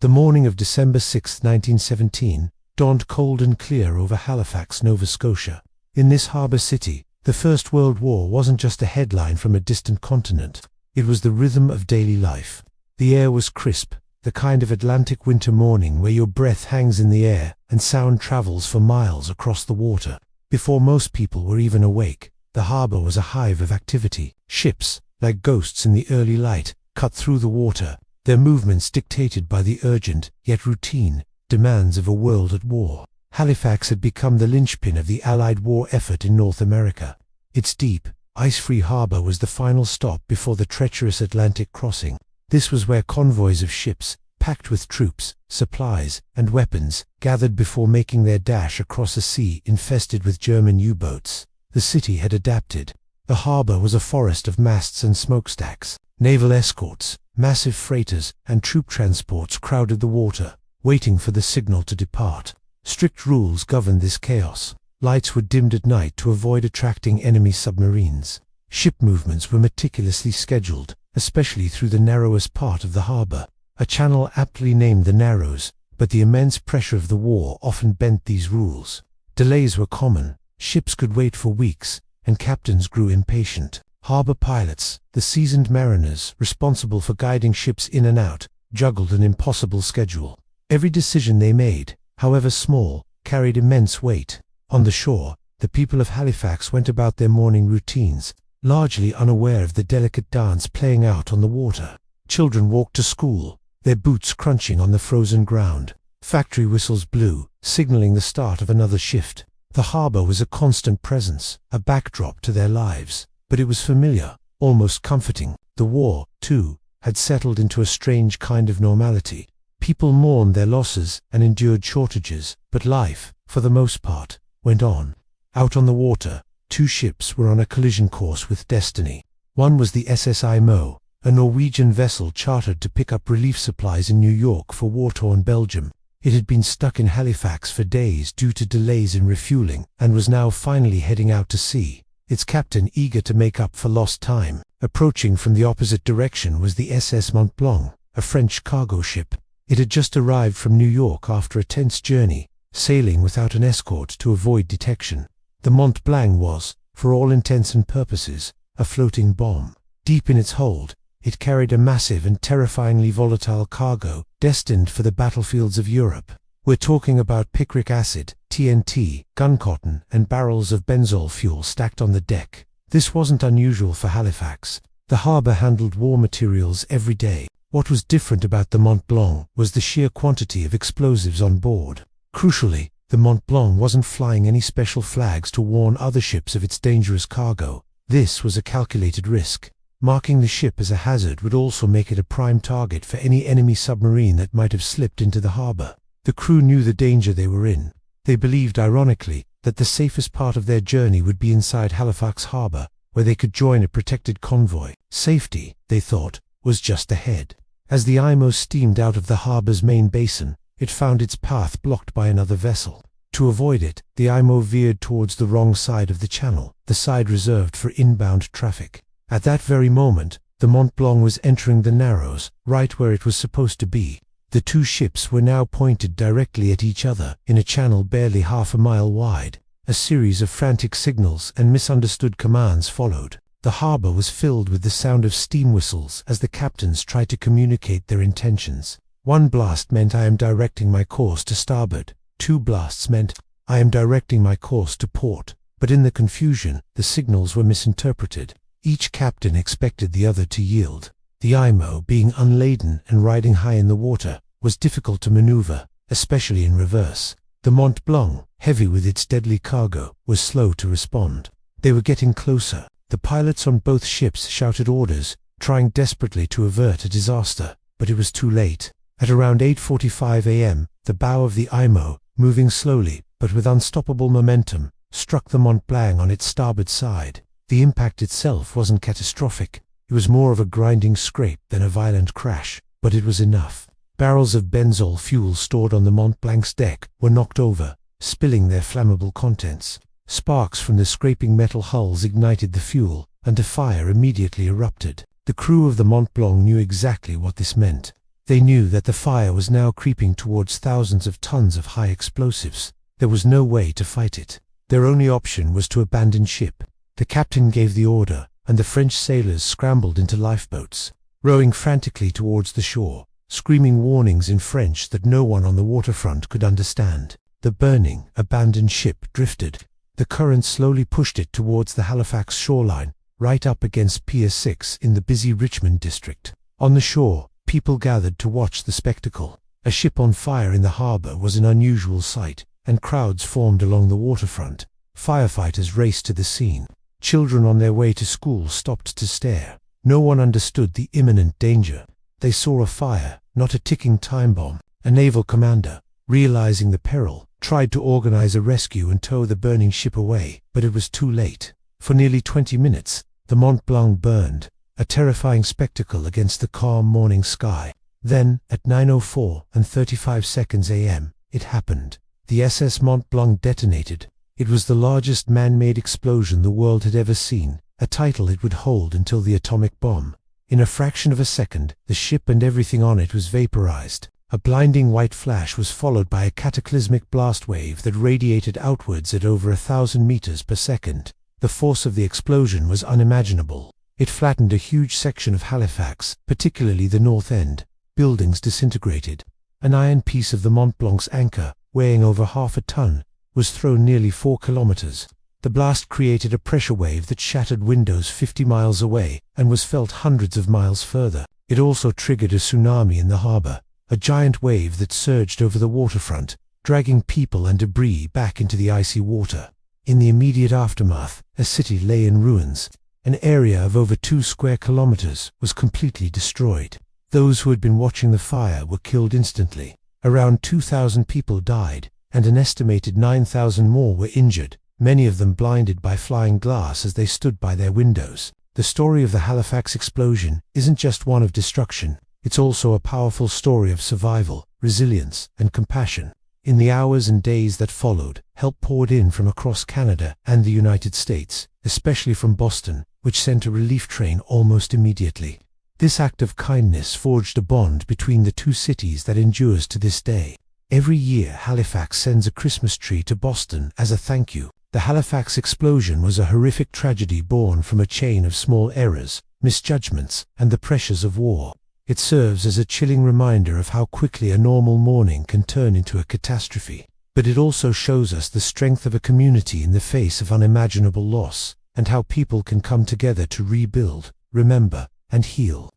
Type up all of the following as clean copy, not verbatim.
The morning of December 6, 1917, dawned cold and clear over Halifax, Nova Scotia. In this harbour city, the First World War wasn't just a headline from a distant continent. It was the rhythm of daily life. The air was crisp, the kind of Atlantic winter morning where your breath hangs in the air and sound travels for miles across the water. Before most people were even awake, the harbour was a hive of activity. Ships, like ghosts in the early light, cut through the water, their movements dictated by the urgent, yet routine, demands of a world at war. Halifax had become the linchpin of the Allied war effort in North America. Its deep, ice-free harbour was the final stop before the treacherous Atlantic crossing. This was where convoys of ships, packed with troops, supplies, and weapons, gathered before making their dash across a sea infested with German U-boats. The city had adapted. The harbour was a forest of masts and smokestacks. Naval escorts, massive freighters, and troop transports crowded the water, waiting for the signal to depart. Strict rules governed this chaos. Lights were dimmed at night to avoid attracting enemy submarines. Ship movements were meticulously scheduled, especially through the narrowest part of the harbour, a channel aptly named the Narrows, but the immense pressure of the war often bent these rules. Delays were common, ships could wait for weeks, and captains grew impatient. Harbour pilots, the seasoned mariners responsible for guiding ships in and out, juggled an impossible schedule. Every decision they made, however small, carried immense weight. On the shore, the people of Halifax went about their morning routines, largely unaware of the delicate dance playing out on the water. Children walked to school, their boots crunching on the frozen ground. Factory whistles blew, signaling the start of another shift. The harbour was a constant presence, a backdrop to their lives, but it was familiar, almost comforting. The war, too, had settled into a strange kind of normality. People mourned their losses and endured shortages, but life, for the most part, went on. Out on the water, two ships were on a collision course with destiny. One was the SS Mont-Blanc, a Norwegian vessel chartered to pick up relief supplies in New York for war-torn Belgium. It had been stuck in Halifax for days due to delays in refueling, and was now finally heading out to sea, its captain eager to make up for lost time. Approaching from the opposite direction was the SS Mont-Blanc, a French cargo ship. It had just arrived from New York after a tense journey, sailing without an escort to avoid detection. The Mont-Blanc was, for all intents and purposes, a floating bomb. Deep in its hold, it carried a massive and terrifyingly volatile cargo destined for the battlefields of Europe. We're talking about picric acid, TNT, gun cotton, and barrels of benzol fuel stacked on the deck. This wasn't unusual for Halifax. The harbour handled war materials every day. What was different about the Mont-Blanc was the sheer quantity of explosives on board. Crucially, the Mont-Blanc wasn't flying any special flags to warn other ships of its dangerous cargo. This was a calculated risk. Marking the ship as a hazard would also make it a prime target for any enemy submarine that might have slipped into the harbour. The crew knew the danger they were in. They believed, ironically, that the safest part of their journey would be inside Halifax Harbour, where they could join a protected convoy. Safety, they thought, was just ahead. As the IMO steamed out of the harbour's main basin, it found its path blocked by another vessel. To avoid it, the IMO veered towards the wrong side of the channel, the side reserved for inbound traffic. At that very moment, the Mont-Blanc was entering the Narrows, right where it was supposed to be. The two ships were now pointed directly at each other, in a channel barely half a mile wide. A series of frantic signals and misunderstood commands followed. The harbour was filled with the sound of steam whistles as the captains tried to communicate their intentions. One blast meant, "I am directing my course to starboard." Two blasts meant, "I am directing my course to port." But in the confusion, the signals were misinterpreted. Each captain expected the other to yield. The IMO, being unladen and riding high in the water, was difficult to maneuver, especially in reverse. The Mont-Blanc, heavy with its deadly cargo, was slow to respond. They were getting closer. The pilots on both ships shouted orders, trying desperately to avert a disaster, but it was too late. At around 8:45 a.m., the bow of the IMO, moving slowly, but with unstoppable momentum, struck the Mont-Blanc on its starboard side. The impact itself wasn't catastrophic. It was more of a grinding scrape than a violent crash, but it was enough. Barrels of benzol fuel stored on the Mont-Blanc's deck were knocked over, spilling their flammable contents. Sparks from the scraping metal hulls ignited the fuel, and a fire immediately erupted. The crew of the Mont-Blanc knew exactly what this meant. They knew that the fire was now creeping towards thousands of tons of high explosives. There was no way to fight it. Their only option was to abandon ship. The captain gave the order, and the French sailors scrambled into lifeboats, rowing frantically towards the shore, screaming warnings in French that no one on the waterfront could understand. The burning, abandoned ship drifted. The current slowly pushed it towards the Halifax shoreline, right up against Pier 6 in the busy Richmond district. On the shore, people gathered to watch the spectacle. A ship on fire in the harbour was an unusual sight, and crowds formed along the waterfront. Firefighters raced to the scene. Children on their way to school stopped to stare. No one understood the imminent danger. They saw a fire, not a ticking time bomb. A naval commander, realizing the peril, tried to organize a rescue and tow the burning ship away, but it was too late. For nearly 20 minutes, the Mont-Blanc burned, a terrifying spectacle against the calm morning sky. Then, at 9:04:35 a.m., it happened. The SS Mont-Blanc detonated. It was the largest man-made explosion the world had ever seen, a title it would hold until the atomic bomb. In a fraction of a second, the ship and everything on it was vaporized. A blinding white flash was followed by a cataclysmic blast wave that radiated outwards at over 1,000 meters per second. The force of the explosion was unimaginable. It flattened a huge section of Halifax, particularly the north end. Buildings disintegrated. An iron piece of the Mont-Blanc's anchor, weighing over half a ton, was thrown nearly 4 kilometers. The blast created a pressure wave that shattered windows 50 miles away and was felt hundreds of miles further. It also triggered a tsunami in the harbour, a giant wave that surged over the waterfront, dragging people and debris back into the icy water. In the immediate aftermath, a city lay in ruins. An area of over 2 square kilometers was completely destroyed. Those who had been watching the fire were killed instantly. Around 2,000 people died, and an estimated 9,000 more were injured, many of them blinded by flying glass as they stood by their windows. The story of the Halifax explosion isn't just one of destruction. It's also a powerful story of survival, resilience, and compassion. In the hours and days that followed, help poured in from across Canada and the United States, especially from Boston, which sent a relief train almost immediately. This act of kindness forged a bond between the two cities that endures to this day. Every year, Halifax sends a Christmas tree to Boston as a thank you. The Halifax explosion was a horrific tragedy born from a chain of small errors, misjudgments, and the pressures of war. It serves as a chilling reminder of how quickly a normal morning can turn into a catastrophe. But it also shows us the strength of a community in the face of unimaginable loss, and how people can come together to rebuild, remember, and heal.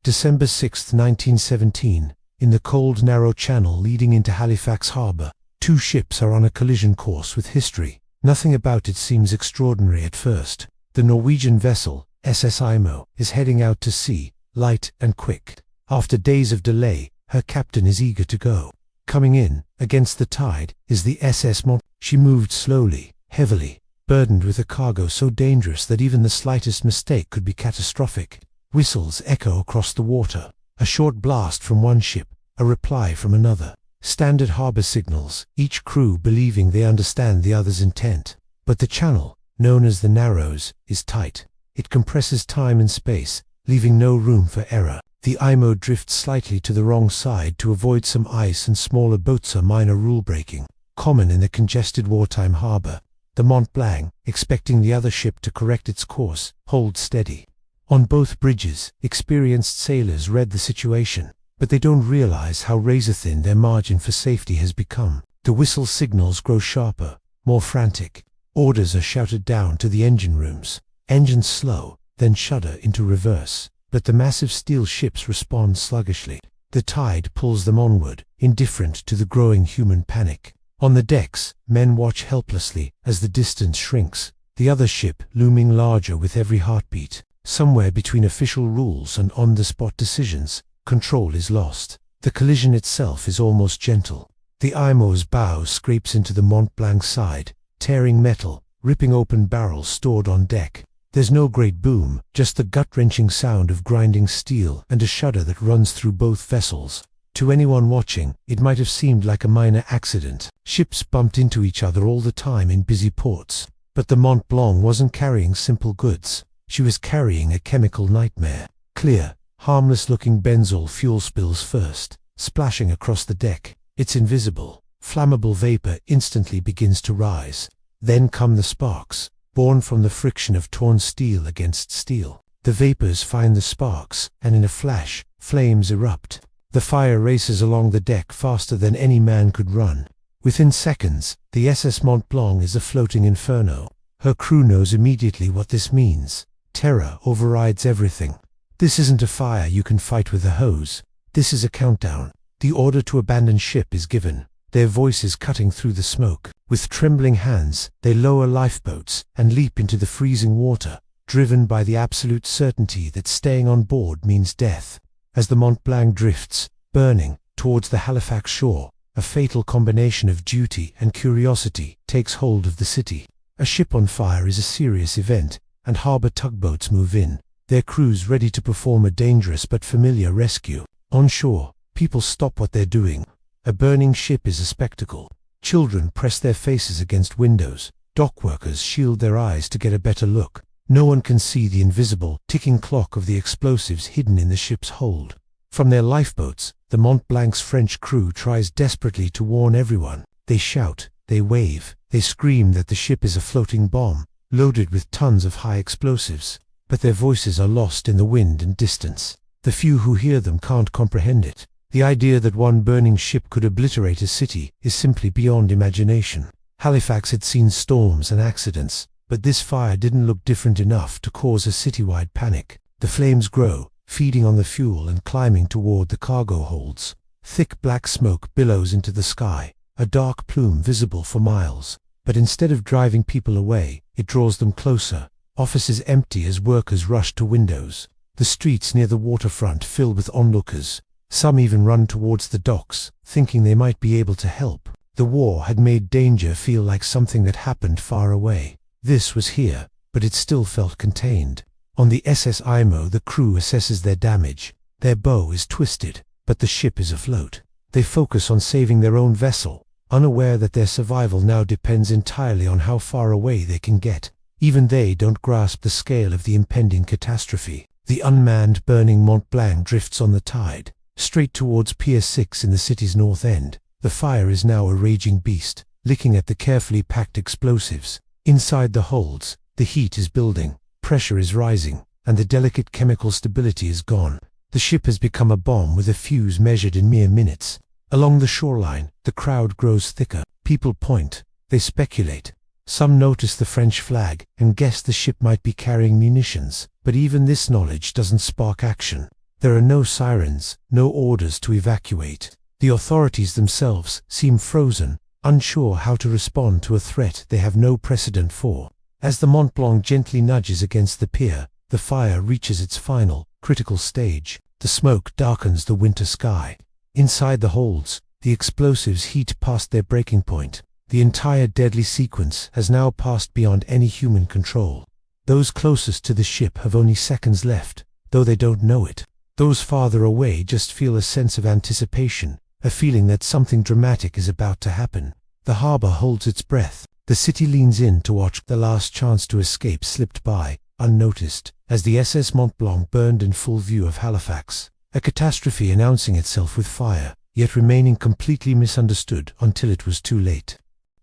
December 6, 1917, in the cold, narrow channel leading into Halifax Harbour, 2 ships are on a collision course with history. Nothing about it seems extraordinary at first. The Norwegian vessel, SS Imo, is heading out to sea, light and quick. After days of delay, her captain is eager to go. Coming in, against the tide, is the SS Mont-Blanc. She moved slowly, heavily, burdened with a cargo so dangerous that even the slightest mistake could be catastrophic. Whistles echo across the water. A short blast from one ship, a reply from another. Standard harbour signals, each crew believing they understand the other's intent. But the channel, known as the Narrows, is tight. It compresses time and space, leaving no room for error. The Imo drifts slightly to the wrong side to avoid some ice and smaller boats, a minor rule breaking, common in the congested wartime harbour. The Mont-Blanc, expecting the other ship to correct its course, holds steady. On both bridges, experienced sailors read the situation, but they don't realize how razor-thin their margin for safety has become. The whistle signals grow sharper, more frantic. Orders are shouted down to the engine rooms. Engines slow, then shudder into reverse. But the massive steel ships respond sluggishly. The tide pulls them onward, indifferent to the growing human panic. On the decks, men watch helplessly as the distance shrinks, the other ship looming larger with every heartbeat. Somewhere between official rules and on-the-spot decisions, control is lost. The collision itself is almost gentle. The Imo's bow scrapes into the Mont-Blanc's side, tearing metal, ripping open barrels stored on deck. There's no great boom, just the gut-wrenching sound of grinding steel and a shudder that runs through both vessels. To anyone watching, it might have seemed like a minor accident. Ships bumped into each other all the time in busy ports. But the Mont-Blanc wasn't carrying simple goods. She was carrying a chemical nightmare. Clear, Harmless-looking benzol fuel spills first, splashing across the deck. It's invisible. Flammable vapor instantly begins to rise. Then come the sparks, born from the friction of torn steel against steel. The vapors find the sparks, and in a flash, flames erupt. The fire races along the deck faster than any man could run. Within seconds, the SS Mont-Blanc is a floating inferno. Her crew knows immediately what this means. Terror overrides everything. This isn't a fire you can fight with a hose. This is a countdown. The order to abandon ship is given, their voices cutting through the smoke. With trembling hands, they lower lifeboats and leap into the freezing water, driven by the absolute certainty that staying on board means death. As the Mont-Blanc drifts, burning, towards the Halifax shore, a fatal combination of duty and curiosity takes hold of the city. A ship on fire is a serious event, and harbour tugboats move in, their crews ready to perform a dangerous but familiar rescue. On shore, people stop what they're doing. A burning ship is a spectacle. Children press their faces against windows. Dock workers shield their eyes to get a better look. No one can see the invisible, ticking clock of the explosives hidden in the ship's hold. From their lifeboats, the Mont-Blanc's French crew tries desperately to warn everyone. They shout, they wave, they scream that the ship is a floating bomb, loaded with tons of high explosives. But their voices are lost in the wind and distance. The few who hear them can't comprehend it. The idea that one burning ship could obliterate a city is simply beyond imagination. Halifax had seen storms and accidents, but this fire didn't look different enough to cause a citywide panic. The flames grow, feeding on the fuel and climbing toward the cargo holds. Thick black smoke billows into the sky, a dark plume visible for miles. But instead of driving people away, it draws them closer. Offices empty as workers rush to windows. The streets near the waterfront fill with onlookers. Some even run towards the docks, thinking they might be able to help. The war had made danger feel like something that happened far away. This was here, but it still felt contained. On the SS Imo, the crew assesses their damage. Their bow is twisted, but the ship is afloat. They focus on saving their own vessel, unaware that their survival now depends entirely on how far away they can get. Even they don't grasp the scale of the impending catastrophe. The unmanned burning Mont-Blanc drifts on the tide, straight towards Pier 6 in the city's north end. The fire is now a raging beast, licking at the carefully packed explosives. Inside the holds, the heat is building, pressure is rising, and the delicate chemical stability is gone. The ship has become a bomb with a fuse measured in mere minutes. Along the shoreline, the crowd grows thicker. People point, they speculate. Some notice the French flag and guess the ship might be carrying munitions, but even this knowledge doesn't spark action. There are no sirens, no orders to evacuate. The authorities themselves seem frozen, unsure how to respond to a threat they have no precedent for. As the Mont-Blanc gently nudges against the pier, the fire reaches its final, critical stage. The smoke darkens the winter sky. Inside the holds, the explosives heat past their breaking point. The entire deadly sequence has now passed beyond any human control. Those closest to the ship have only seconds left, though they don't know it. Those farther away just feel a sense of anticipation, a feeling that something dramatic is about to happen. The harbour holds its breath. The city leans in to watch. The last chance to escape slipped by, unnoticed, as the SS Mont-Blanc burned in full view of Halifax. A catastrophe announcing itself with fire, yet remaining completely misunderstood until it was too late.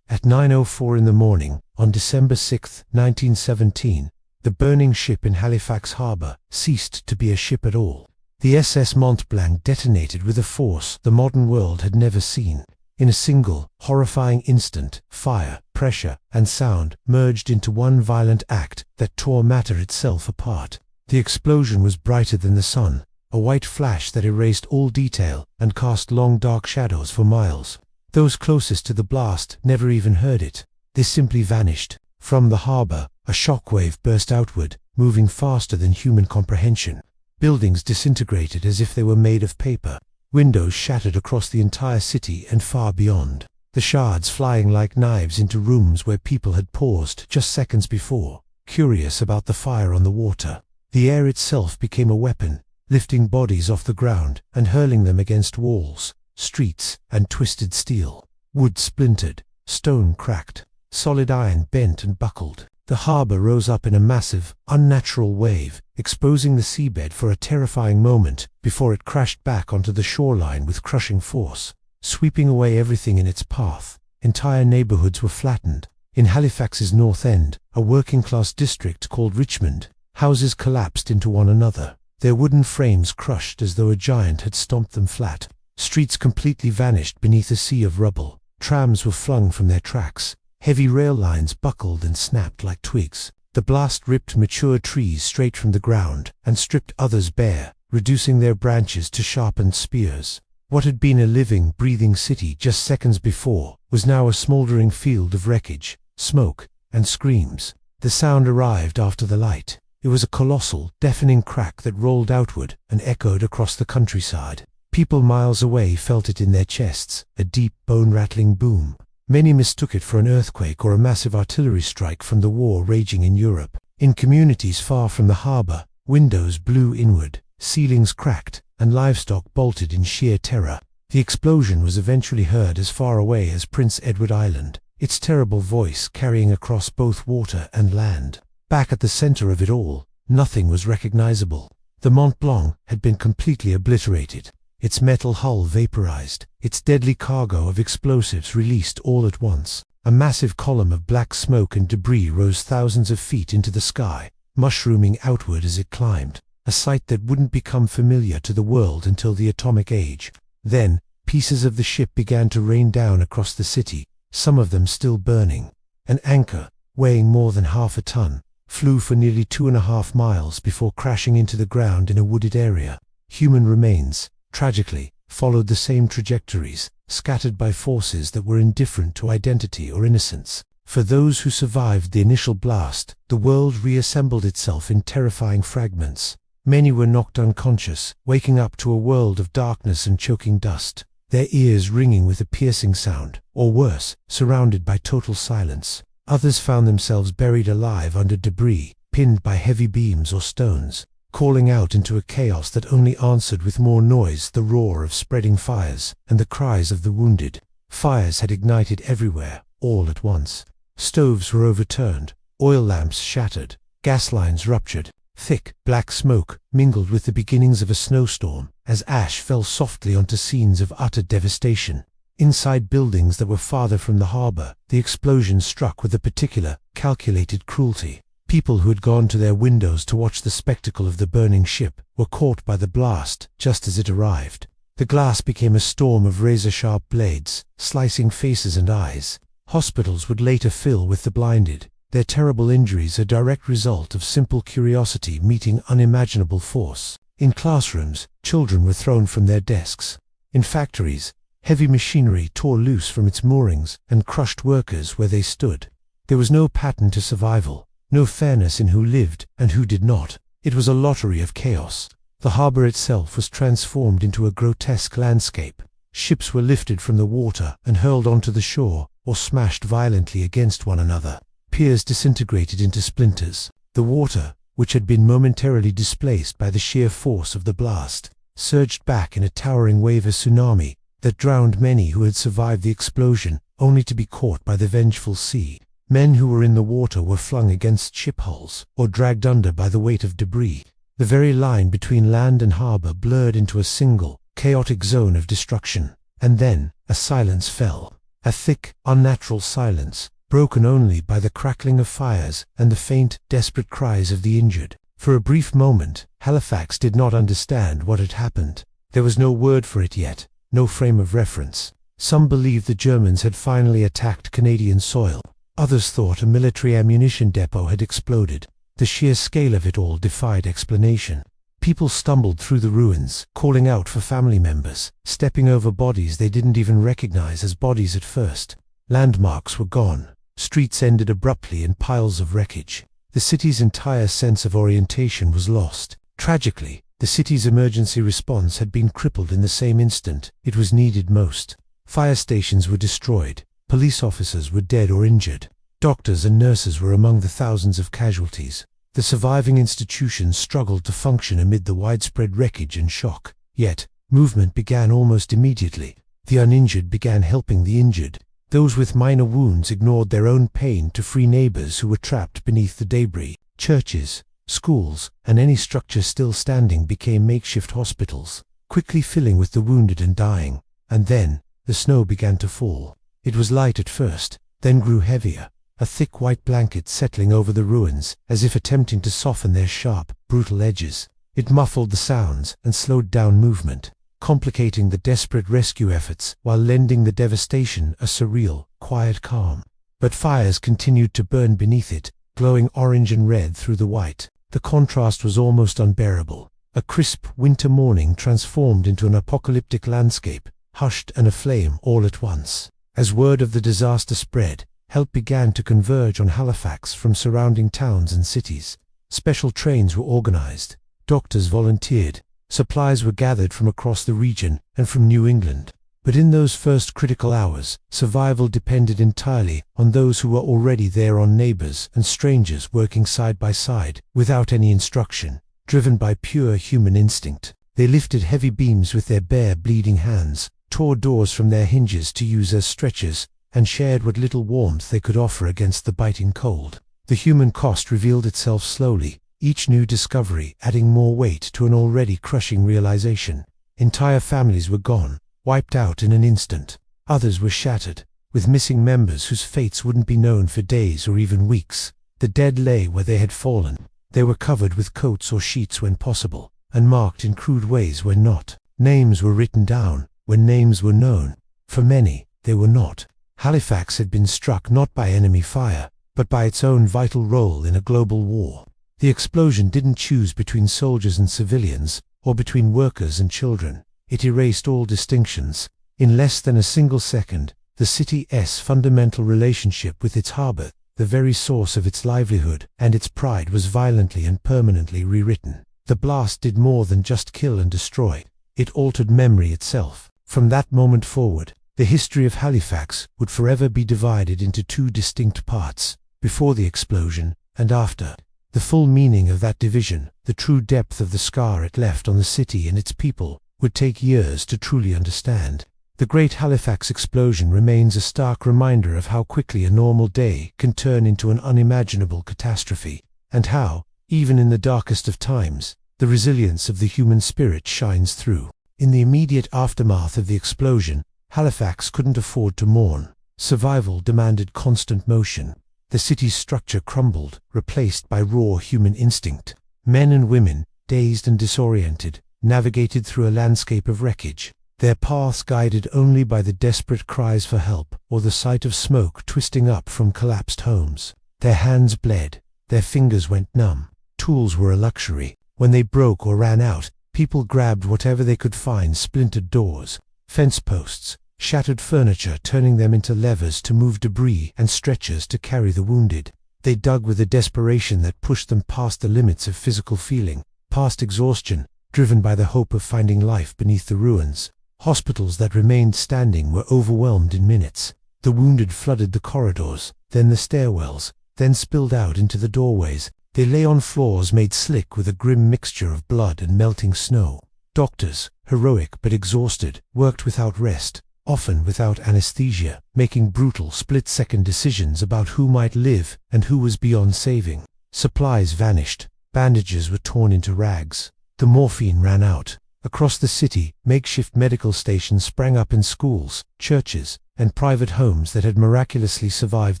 At 9:04 in the morning, on December 6, 1917, the burning ship in Halifax Harbour ceased to be a ship at all. The SS Mont-Blanc detonated with a force the modern world had never seen. In a single, horrifying instant, fire, pressure, and sound merged into one violent act that tore matter itself apart. The explosion was brighter than the sun, a white flash that erased all detail and cast long dark shadows for miles. Those closest to the blast never even heard it. They simply vanished. From the harbour, a shockwave burst outward, moving faster than human comprehension. Buildings disintegrated as if they were made of paper. Windows shattered across the entire city and far beyond. The shards flying like knives into rooms where people had paused just seconds before, curious about the fire on the water. The air itself became a weapon, lifting bodies off the ground and hurling them against walls, streets, and twisted steel. Wood splintered, stone cracked, solid iron bent and buckled. The harbour rose up in a massive, unnatural wave, exposing the seabed for a terrifying moment before it crashed back onto the shoreline with crushing force, sweeping away everything in its path. Entire neighbourhoods were flattened. In Halifax's north end, a working-class district called Richmond, houses collapsed into one another, their wooden frames crushed as though a giant had stomped them flat. Streets completely vanished beneath a sea of rubble. Trams were flung from their tracks. Heavy rail lines buckled and snapped like twigs. The blast ripped mature trees straight from the ground and stripped others bare, reducing their branches to sharpened spears. What had been a living, breathing city just seconds before was now a smouldering field of wreckage, smoke, and screams. The sound arrived after the light. It was a colossal, deafening crack that rolled outward and echoed across the countryside. People miles away felt it in their chests, a deep, bone-rattling boom. Many mistook it for an earthquake or a massive artillery strike from the war raging in Europe. In communities far from the harbour, windows blew inward, ceilings cracked, and livestock bolted in sheer terror. The explosion was eventually heard as far away as Prince Edward Island, its terrible voice carrying across both water and land. Back at the centre of it all, nothing was recognizable. The Mont-Blanc had been completely obliterated, its metal hull vaporized, its deadly cargo of explosives released all at once. A massive column of black smoke and debris rose thousands of feet into the sky, mushrooming outward as it climbed, a sight that wouldn't become familiar to the world until the atomic age. Then, pieces of the ship began to rain down across the city, some of them still burning. An anchor, weighing more than half a ton, flew for nearly 2.5 miles before crashing into the ground in a wooded area. Human remains, tragically, followed the same trajectories, scattered by forces that were indifferent to identity or innocence. For those who survived the initial blast, the world reassembled itself in terrifying fragments. Many were knocked unconscious, waking up to a world of darkness and choking dust, their ears ringing with a piercing sound, or worse, surrounded by total silence. Others found themselves buried alive under debris, pinned by heavy beams or stones, calling out into a chaos that only answered with more noise the roar of spreading fires and the cries of the wounded. Fires had ignited everywhere, all at once. Stoves were overturned, oil lamps shattered, gas lines ruptured. Thick, black smoke mingled with the beginnings of a snowstorm as ash fell softly onto scenes of utter devastation. Inside buildings that were farther from the harbour, the explosion struck with a particular, calculated cruelty. People who had gone to their windows to watch the spectacle of the burning ship were caught by the blast just as it arrived. The glass became a storm of razor-sharp blades, slicing faces and eyes. Hospitals would later fill with the blinded, their terrible injuries a direct result of simple curiosity meeting unimaginable force. In classrooms, children were thrown from their desks. In factories, heavy machinery tore loose from its moorings and crushed workers where they stood. There was no pattern to survival, no fairness in who lived and who did not. It was a lottery of chaos. The harbour itself was transformed into a grotesque landscape. Ships were lifted from the water and hurled onto the shore, or smashed violently against one another. Piers disintegrated into splinters. The water, which had been momentarily displaced by the sheer force of the blast, surged back in a towering wave of tsunami that drowned many who had survived the explosion, only to be caught by the vengeful sea. Men who were in the water were flung against ship hulls, or dragged under by the weight of debris. The very line between land and harbour blurred into a single, chaotic zone of destruction. And then, a silence fell. A thick, unnatural silence, broken only by the crackling of fires and the faint, desperate cries of the injured. For a brief moment, Halifax did not understand what had happened. There was no word for it yet, no frame of reference. Some believed the Germans had finally attacked Canadian soil. Others thought a military ammunition depot had exploded. The sheer scale of it all defied explanation. People stumbled through the ruins, calling out for family members, stepping over bodies they didn't even recognize as bodies at first. Landmarks were gone. Streets ended abruptly in piles of wreckage. The city's entire sense of orientation was lost. Tragically, the city's emergency response had been crippled in the same instant it was needed most. Fire stations were destroyed. Police officers were dead or injured. Doctors and nurses were among the thousands of casualties. The surviving institutions struggled to function amid the widespread wreckage and shock. Yet, movement began almost immediately. The uninjured began helping the injured. Those with minor wounds ignored their own pain to free neighbors who were trapped beneath the debris. Churches, schools, and any structure still standing became makeshift hospitals, quickly filling with the wounded and dying. And then, the snow began to fall. It was light at first, then grew heavier, a thick white blanket settling over the ruins, as if attempting to soften their sharp, brutal edges. It muffled the sounds and slowed down movement, complicating the desperate rescue efforts while lending the devastation a surreal, quiet calm. But fires continued to burn beneath it, glowing orange and red through the white. The contrast was almost unbearable. A crisp winter morning transformed into an apocalyptic landscape, hushed and aflame all at once. As word of the disaster spread, help began to converge on Halifax from surrounding towns and cities. Special trains were organized, doctors volunteered, supplies were gathered from across the region and from New England. But in those first critical hours, survival depended entirely on those who were already there, on neighbors and strangers working side by side, without any instruction, driven by pure human instinct. They lifted heavy beams with their bare, bleeding hands, tore doors from their hinges to use as stretchers, and shared what little warmth they could offer against the biting cold. The human cost revealed itself slowly, each new discovery adding more weight to an already crushing realization. Entire families were gone, wiped out in an instant. Others were shattered, with missing members whose fates wouldn't be known for days or even weeks. The dead lay where they had fallen. They were covered with coats or sheets when possible, and marked in crude ways when not. Names were written down when names were known. For many, they were not. Halifax had been struck not by enemy fire, but by its own vital role in a global war. The explosion didn't choose between soldiers and civilians, or between workers and children. It erased all distinctions. In less than a single second, the city's fundamental relationship with its harbor, the very source of its livelihood and its pride, was violently and permanently rewritten. The blast did more than just kill and destroy. It altered memory itself. From that moment forward, the history of Halifax would forever be divided into two distinct parts: before the explosion and after. The full meaning of that division, the true depth of the scar it left on the city and its people, would take years to truly understand. The Great Halifax Explosion remains a stark reminder of how quickly a normal day can turn into an unimaginable catastrophe, and how, even in the darkest of times, the resilience of the human spirit shines through. In the immediate aftermath of the explosion, Halifax couldn't afford to mourn. Survival demanded constant motion. The city's structure crumbled, replaced by raw human instinct. Men and women, dazed and disoriented, navigated through a landscape of wreckage, their paths guided only by the desperate cries for help or the sight of smoke twisting up from collapsed homes. Their hands bled, their fingers went numb. Tools were a luxury. When they broke or ran out, people grabbed whatever they could find: splintered doors, fence posts, shattered furniture, turning them into levers to move debris and stretchers to carry the wounded. They dug with a desperation that pushed them past the limits of physical feeling, past exhaustion, driven by the hope of finding life beneath the ruins. Hospitals that remained standing were overwhelmed in minutes. The wounded flooded the corridors, then the stairwells, then spilled out into the doorways. They lay on floors made slick with a grim mixture of blood and melting snow. Doctors, heroic but exhausted, worked without rest, often without anesthesia, making brutal split-second decisions about who might live and who was beyond saving. Supplies vanished. Bandages were torn into rags. The morphine ran out. Across the city, makeshift medical stations sprang up in schools, churches, and private homes that had miraculously survived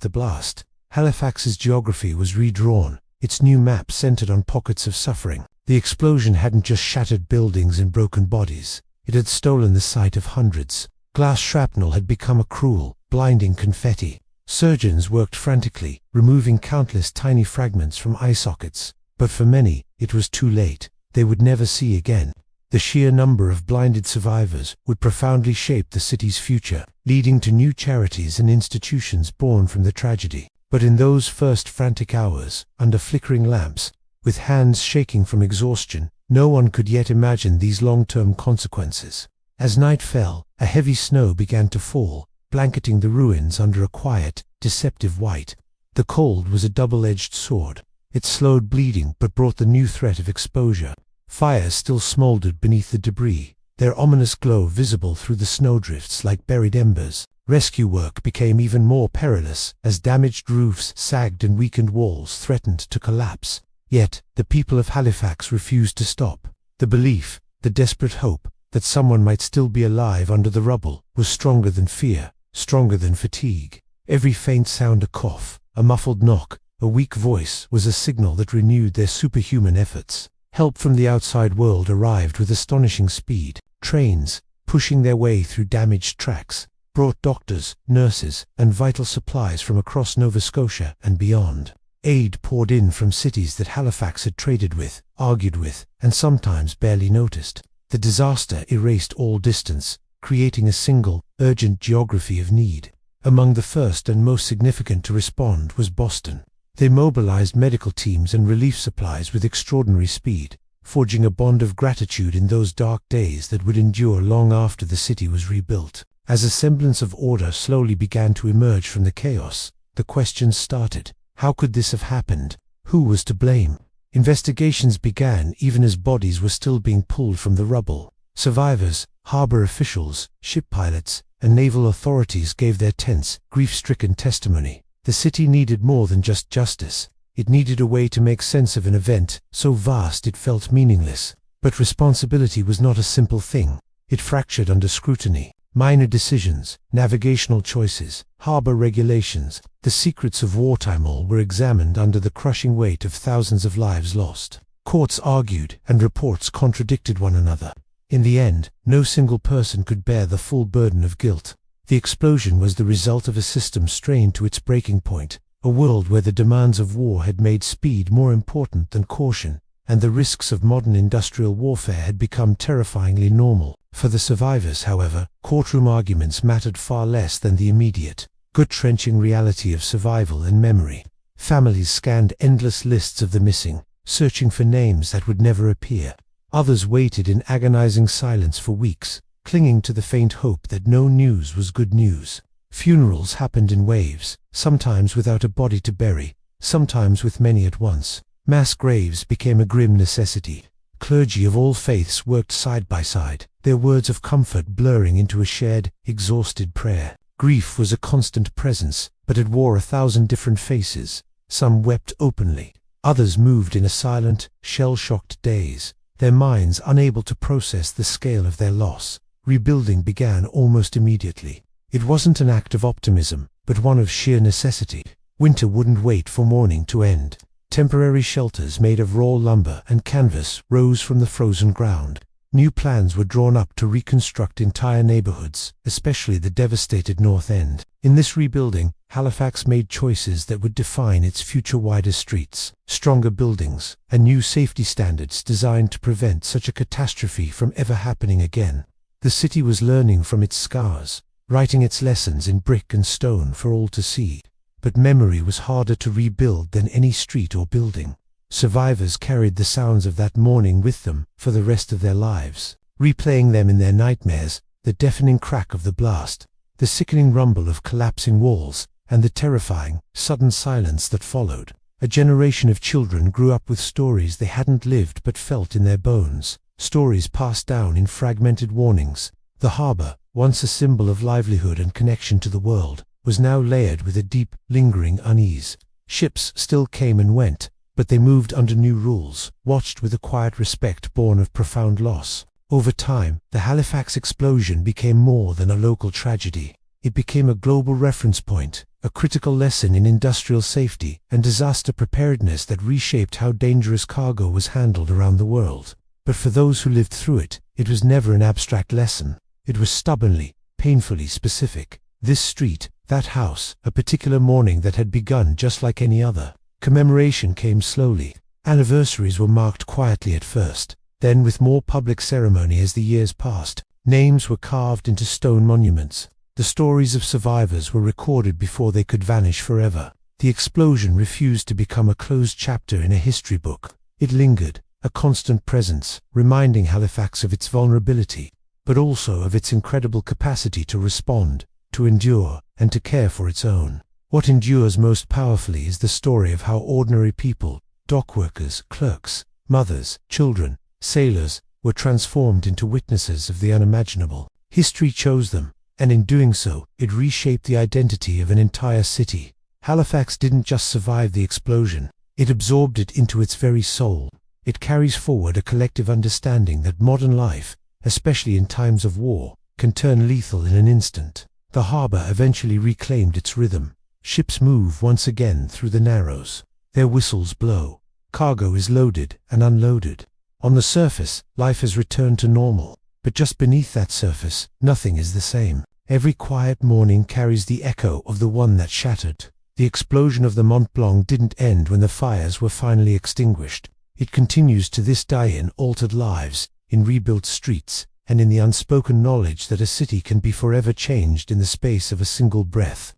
the blast. Halifax's geography was redrawn, its new map centered on pockets of suffering. The explosion hadn't just shattered buildings and broken bodies. It had stolen the sight of hundreds. Glass shrapnel had become a cruel, blinding confetti. Surgeons worked frantically, removing countless tiny fragments from eye sockets. But for many, it was too late. They would never see again. The sheer number of blinded survivors would profoundly shape the city's future, leading to new charities and institutions born from the tragedy. But in those first frantic hours, under flickering lamps, with hands shaking from exhaustion, no one could yet imagine these long-term consequences. As night fell, a heavy snow began to fall, blanketing the ruins under a quiet, deceptive white. The cold was a double-edged sword. It slowed bleeding but brought the new threat of exposure. Fires still smoldered beneath the debris, their ominous glow visible through the snowdrifts like buried embers. Rescue work became even more perilous as damaged roofs sagged and weakened walls threatened to collapse. Yet, the people of Halifax refused to stop. The belief, the desperate hope, that someone might still be alive under the rubble was stronger than fear, stronger than fatigue. Every faint sound, a cough, a muffled knock, a weak voice, was a signal that renewed their superhuman efforts. Help from the outside world arrived with astonishing speed. Trains, pushing their way through damaged tracks, brought doctors, nurses, and vital supplies from across Nova Scotia and beyond. Aid poured in from cities that Halifax had traded with, argued with, and sometimes barely noticed. The disaster erased all distance, creating a single, urgent geography of need. Among the first and most significant to respond was Boston. They mobilized medical teams and relief supplies with extraordinary speed, forging a bond of gratitude in those dark days that would endure long after the city was rebuilt. As a semblance of order slowly began to emerge from the chaos, the questions started. How could this have happened? Who was to blame? Investigations began even as bodies were still being pulled from the rubble. Survivors, harbor officials, ship pilots, and naval authorities gave their tense, grief-stricken testimony. The city needed more than just justice. It needed a way to make sense of an event so vast it felt meaningless. But responsibility was not a simple thing. It fractured under scrutiny. Minor decisions, navigational choices, harbor regulations, the secrets of wartime, all were examined under the crushing weight of thousands of lives lost. Courts argued, and reports contradicted one another. In the end, no single person could bear the full burden of guilt. The explosion was the result of a system strained to its breaking point, a world where the demands of war had made speed more important than caution, and the risks of modern industrial warfare had become terrifyingly normal. For the survivors, however, courtroom arguments mattered far less than the immediate, gut-wrenching reality of survival and memory. Families scanned endless lists of the missing, searching for names that would never appear. Others waited in agonizing silence for weeks, clinging to the faint hope that no news was good news. Funerals happened in waves, sometimes without a body to bury, sometimes with many at once. Mass graves became a grim necessity. Clergy of all faiths worked side by side, their words of comfort blurring into a shared, exhausted prayer. Grief was a constant presence, but it wore 1,000 different faces. Some wept openly. Others moved in a silent, shell-shocked daze, their minds unable to process the scale of their loss. Rebuilding began almost immediately. It wasn't an act of optimism, but one of sheer necessity. Winter wouldn't wait for morning to end. Temporary shelters made of raw lumber and canvas rose from the frozen ground. New plans were drawn up to reconstruct entire neighborhoods, especially the devastated North End. In this rebuilding, Halifax made choices that would define its future: wider streets, stronger buildings, and new safety standards designed to prevent such a catastrophe from ever happening again. The city was learning from its scars, writing its lessons in brick and stone for all to see. But memory was harder to rebuild than any street or building. Survivors carried the sounds of that morning with them for the rest of their lives, replaying them in their nightmares: the deafening crack of the blast, the sickening rumble of collapsing walls, and the terrifying, sudden silence that followed. A generation of children grew up with stories they hadn't lived but felt in their bones, stories passed down in fragmented warnings. The harbor, once a symbol of livelihood and connection to the world, was now layered with a deep, lingering unease. Ships still came and went, but they moved under new rules, watched with a quiet respect born of profound loss. Over time, the Halifax explosion became more than a local tragedy. It became a global reference point, a critical lesson in industrial safety and disaster preparedness that reshaped how dangerous cargo was handled around the world. But for those who lived through it, it was never an abstract lesson. It was stubbornly, painfully specific. This street, that house, a particular morning that had begun just like any other. Commemoration came slowly. Anniversaries were marked quietly at first, then with more public ceremony as the years passed. Names were carved into stone monuments. The stories of survivors were recorded before they could vanish forever. The explosion refused to become a closed chapter in a history book. It lingered, a constant presence, reminding Halifax of its vulnerability, but also of its incredible capacity to respond, to endure, and to care for its own. What endures most powerfully is the story of how ordinary people, dockworkers, clerks, mothers, children, sailors, were transformed into witnesses of the unimaginable. History chose them, and in doing so, it reshaped the identity of an entire city. Halifax didn't just survive the explosion, it absorbed it into its very soul. It carries forward a collective understanding that modern life, especially in times of war, can turn lethal in an instant. The harbour eventually reclaimed its rhythm. Ships move once again through the Narrows. Their whistles blow. Cargo is loaded and unloaded. On the surface, life has returned to normal. But just beneath that surface, nothing is the same. Every quiet morning carries the echo of the one that shattered. The explosion of the Mont-Blanc didn't end when the fires were finally extinguished. It continues to this day in altered lives, in rebuilt streets, and in the unspoken knowledge that a city can be forever changed in the space of a single breath.